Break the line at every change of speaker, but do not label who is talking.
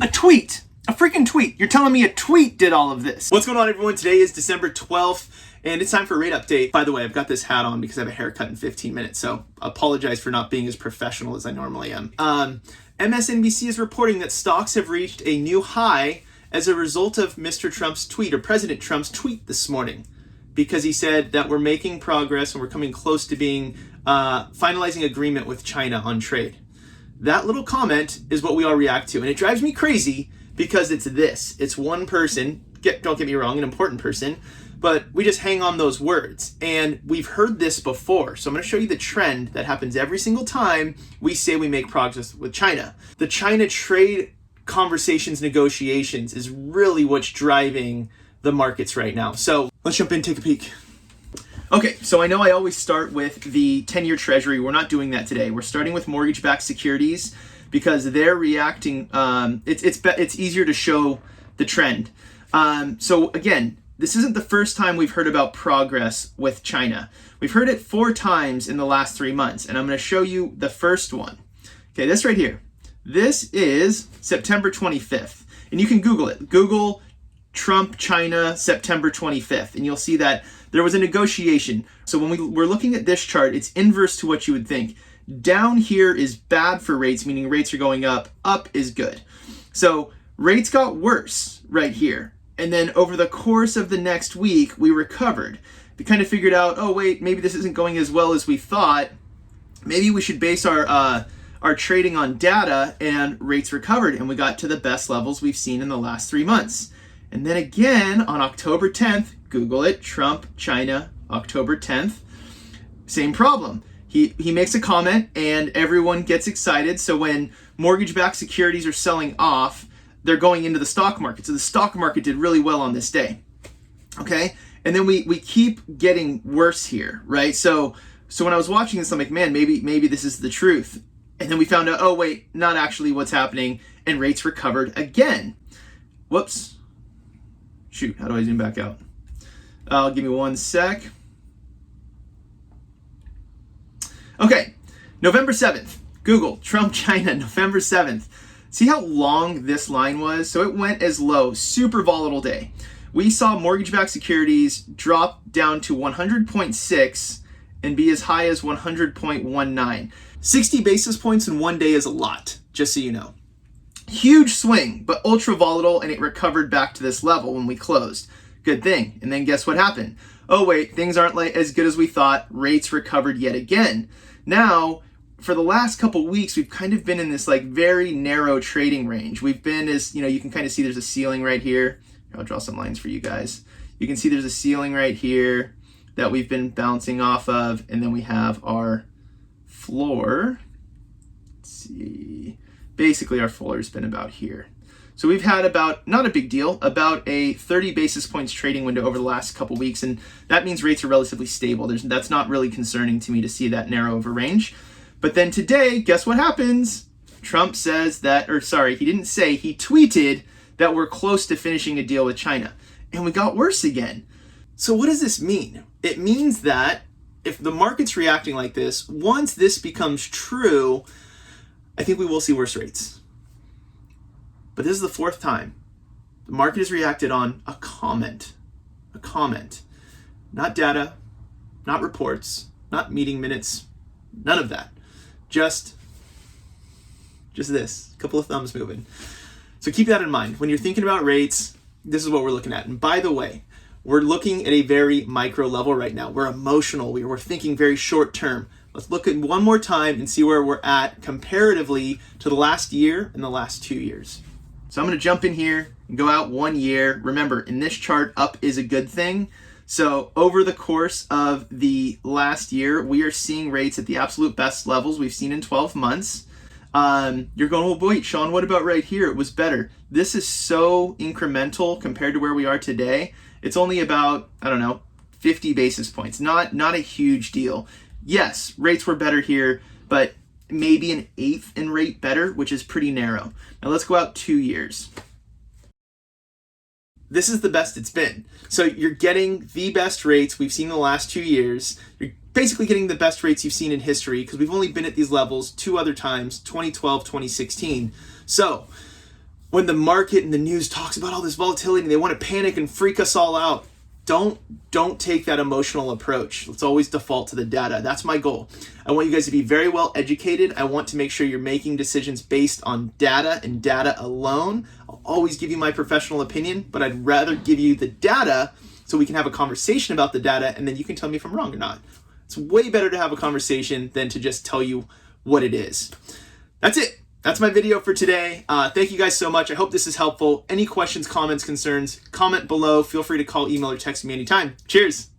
A tweet. A freaking tweet. You're telling me a tweet did all of this. What's going on, everyone? Today is December 12th, and it's time for a rate update. By the way, I've got this hat on because I have a haircut in 15 minutes, so I apologize for not being as professional as I normally am. MSNBC is reporting that stocks have reached a new high as a result of Mr. Trump's tweet, or President Trump's tweet this morning, because he said that we're making progress and we're coming close to being finalizing agreement with China on trade. That little comment is what we all react to, and it drives me crazy because it's this. It's one person, don't get me wrong, an important person, but we just hang on those words. And we've heard this before, so I'm going to show you the trend that happens every single time we say we make progress with China. The China trade conversations, negotiations is really what's driving the markets right now. So let's jump in, take a peek. Okay, so I know I always start with the 10-year treasury. We're not doing that today. We're starting with mortgage-backed securities because they're reacting. It's easier to show the trend. So again, this isn't the first time we've heard about progress with China. We've heard it 4 times in the last 3 months, and I'm going to show you the first one. Okay, this right here. This is September 25th, and you can Google it. Google Trump China September 25th, and you'll see that there was a negotiation. So when we're looking at this chart, it's inverse to what you would think. Down here is bad for rates, meaning rates are going up. Up is good. So rates got worse right here. And then over the course of the next week, we recovered. We kind of figured out, oh wait, maybe this isn't going as well as we thought. Maybe we should base our trading on data, and rates recovered, and we got to the best levels we've seen in the last 3 months. And then again on October 10th, Google it, Trump, China, October 10th, same problem. He makes a comment and everyone gets excited. So when mortgage-backed securities are selling off, they're going into the stock market. So the stock market did really well on this day. Okay? And then we keep getting worse here, right? So when I was watching this, I'm like, man, maybe this is the truth. And then we found out, oh wait, not actually what's happening, and rates recovered again. Whoops. Shoot, how do I zoom back out? Give me 1 sec. Okay, November 7th. Google, Trump, China, November 7th. See how long this line was? So it went as low, super volatile day. We saw mortgage-backed securities drop down to 100.6 and be as high as 100.19. 60 basis points in one day is a lot, just so you know. Huge swing, but ultra volatile, and it recovered back to this level when we closed. Good thing. And then guess what happened? Oh wait, things aren't as good as we thought. Rates recovered yet again. Now, for the last couple weeks, we've kind of been in this very narrow trading range. We've been you can kind of see there's a ceiling right here. I'll draw some lines for you guys. You can see there's a ceiling right here that we've been bouncing off of, and then we have our floor. Let's see. Basically, our floor has been about here. So we've had about, not a big deal, about a 30 basis points trading window over the last couple weeks, and that means rates are relatively stable. That's not really concerning to me to see that narrow of a range. But then today, guess what happens? Trump says that, or sorry, he didn't say, he tweeted that we're close to finishing a deal with China. And we got worse again. So what does this mean? It means that if the market's reacting like this, once this becomes true, I think we will see worse rates. But this is the 4th time the market has reacted on a comment. A comment. Not data, not reports, not meeting minutes, none of that. Just this, a couple of thumbs moving. So keep that in mind. When you're thinking about rates, this is what we're looking at. And by the way, we're looking at a very micro level right now. We're emotional. We're thinking very short term. Let's look at one more time and see where we're at comparatively to the last year and the last 2 years. So I'm going to jump in here and go out 1 year. Remember, in this chart, up is a good thing. So over the course of the last year, we are seeing rates at the absolute best levels we've seen in 12 months. You're going, well, wait, Sean, what about right here? It was better. This is so incremental compared to where we are today. It's only about, 50 basis points. Not a huge deal. Yes, rates were better here, but maybe an 1/8 in rate better, which is pretty narrow. Now let's go out 2 years. This is the best it's been. So you're getting the best rates we've seen in the last 2 years. You're basically getting the best rates you've seen in history because we've only been at these levels 2 other times, 2012, 2016. So when the market and the news talks about all this volatility and they want to panic and freak us all out, don't take that emotional approach. Let's always default to the data. That's my goal. I want you guys to be very well educated. I want to make sure you're making decisions based on data and data alone. I'll always give you my professional opinion, but I'd rather give you the data so we can have a conversation about the data and then you can tell me if I'm wrong or not. It's way better to have a conversation than to just tell you what it is. That's it. That's my video for today. Thank you guys so much. I hope this is helpful. Any questions, comments, concerns, comment below. Feel free to call, email, or text me anytime. Cheers.